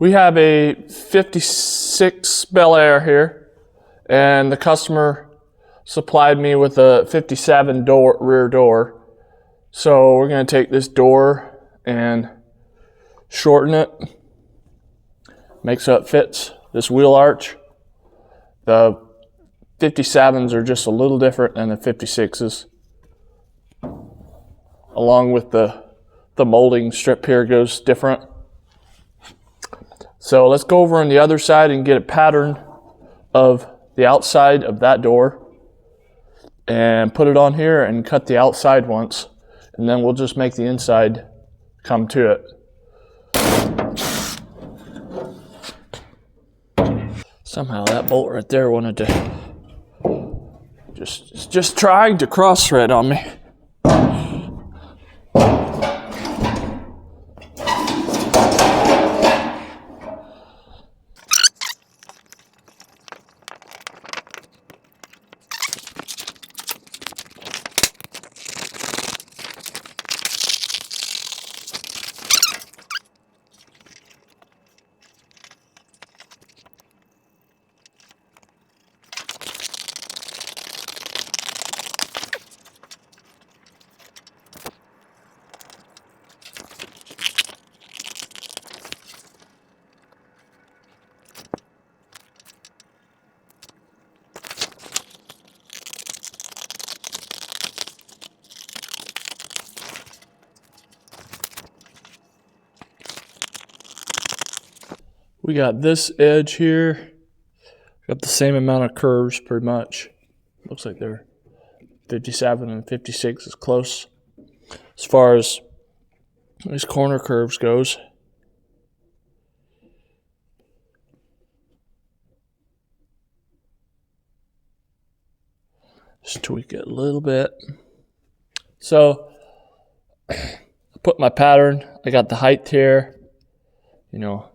We have a 56 Bel Air here, and the customer supplied me with a 57 rear door. So we're going to take this door and shorten it, make so it fits this wheel arch. The 57s are just a little different than the 56s. Along with the molding strip here goes different. So let's go over on the other side and get a pattern of the outside of that door and put it on here and cut the outside once, and then we'll just make the inside come to it. Somehow that bolt right there wanted to just trying to cross thread on me. We got this edge here, got the same amount of curves pretty much. Looks like they're 57 and 56 is close as far as these corner curves goes. Just tweak it a little bit. So I put my pattern, I got the height here, you know.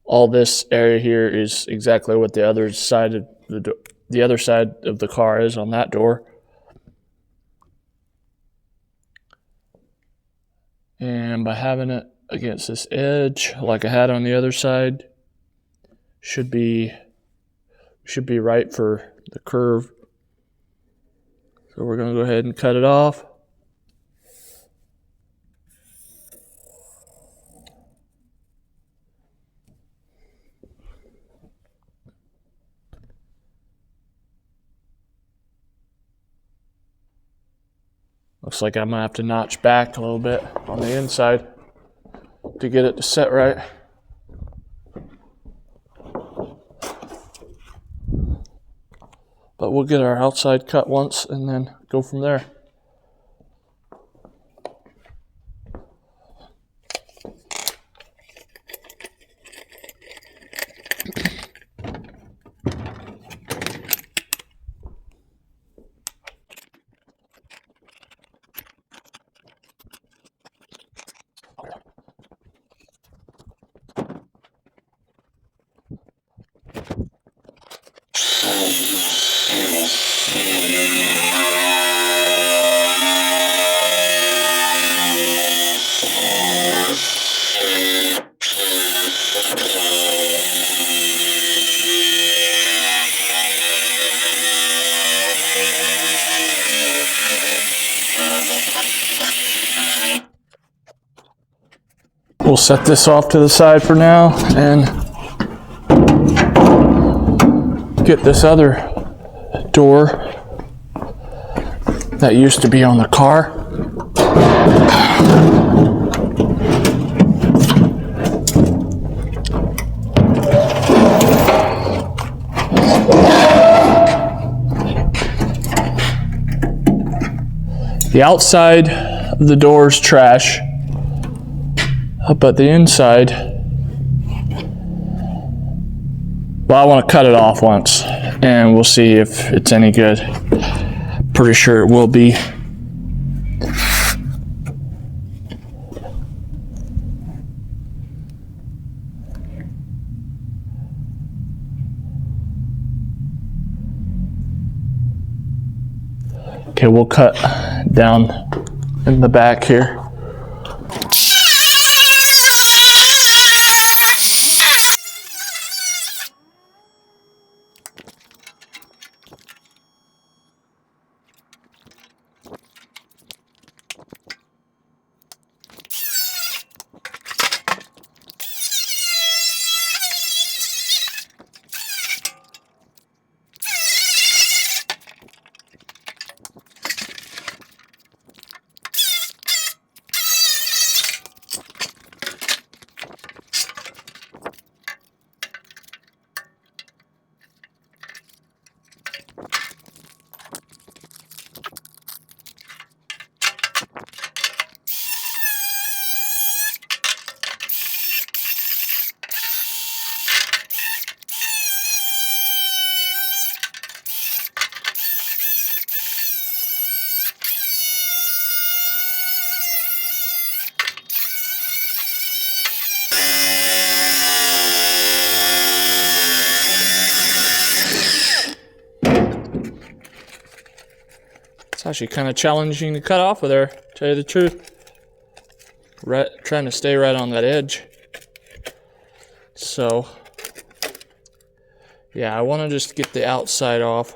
All this area here is exactly what the other side of the other side of the car is on that door. And by having it against this edge, like I had on the other side, should be right for the curve. So we're going to go ahead and cut it off. Looks like I'm going to have to notch back a little bit on the inside to get it to set right. But we'll get our outside cut once and then go from there. We'll set this off to the side for now and get this other door that used to be on the car. The outside of the door is trash, but the inside, well, I want to cut it off once and we'll see if it's any good. Pretty sure it will be. Okay, we'll cut down in the back here. It's actually kind of challenging to cut off with there, to tell you the truth. Trying to stay right on that edge. So, yeah, I want to just get the outside off.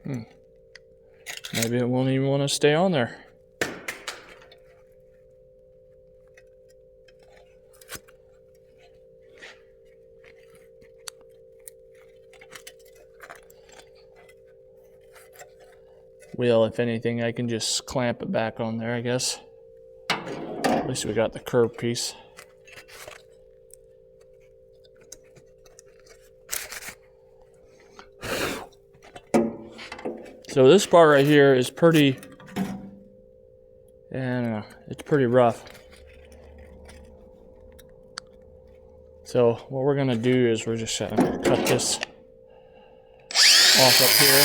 Maybe it won't even want to stay on there. Well, if anything, I can just clamp it back on there, I guess. At least we got the curved piece. So this part right here is pretty, it's pretty rough. So what we're gonna do is we're just gonna cut this off up here.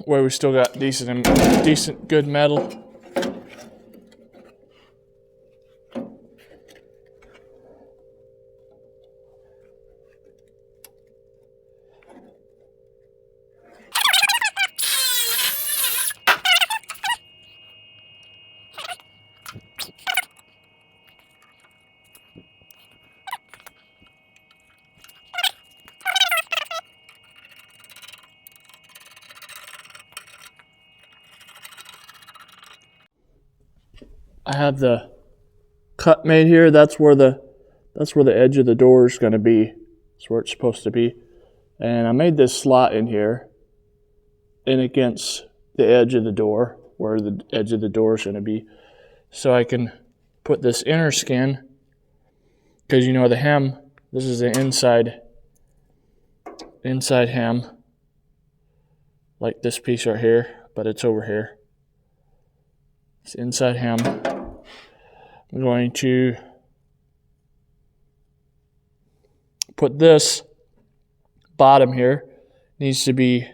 Where we still got decent good metal. I have the cut made here. That's where the edge of the door is going to be. That's where it's supposed to be. And I made this slot in here, in against the edge of the door, where the edge of the door is going to be, so I can put this inner skin. Because you know the hem, this is the inside hem, like this piece right here, but it's over here. It's inside hem. I'm going to put this bottom here, needs to be,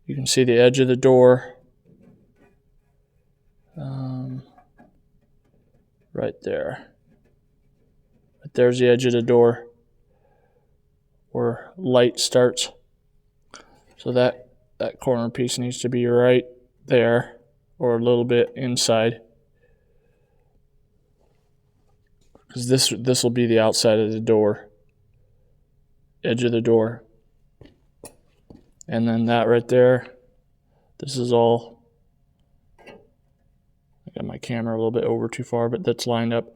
you can see the edge of the door right there. But there's the edge of the door where light starts. So that corner piece needs to be right there, or a little bit inside, because this will be the outside of the door, edge of the door. And then that right there, this is all, I got my camera a little bit over too far, but that's lined up.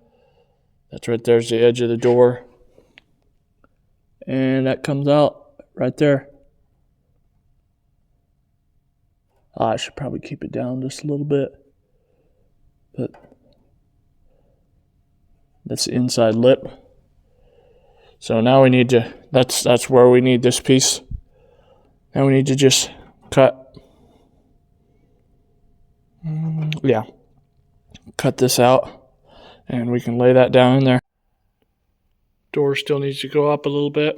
That's right there's the edge of the door, and that comes out right there. I should probably keep it down just a little bit, but that's the inside lip. So now we need to, that's where we need this piece. Now we need to just cut, cut this out, and we can lay that down in there. Door still needs to go up a little bit,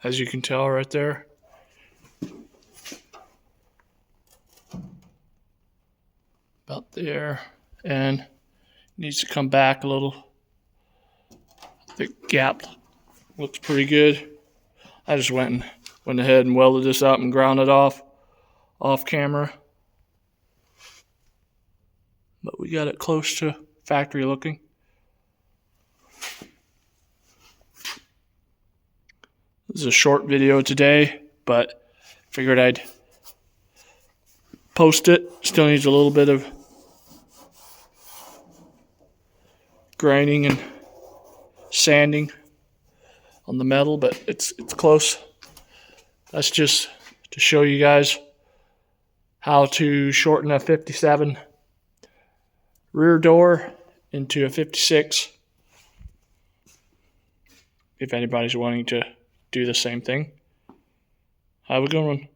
as you can tell right there. About there, and needs to come back a little. The gap looks pretty good. I just went ahead and welded this up and ground it off camera, but we got it close to factory looking. This is a short video today, but figured I'd post it. Still needs a little bit of grinding and sanding on the metal, but it's close. That's just to show you guys how to shorten a 57 rear door into a 56, if anybody's wanting to do the same thing. Have a good one.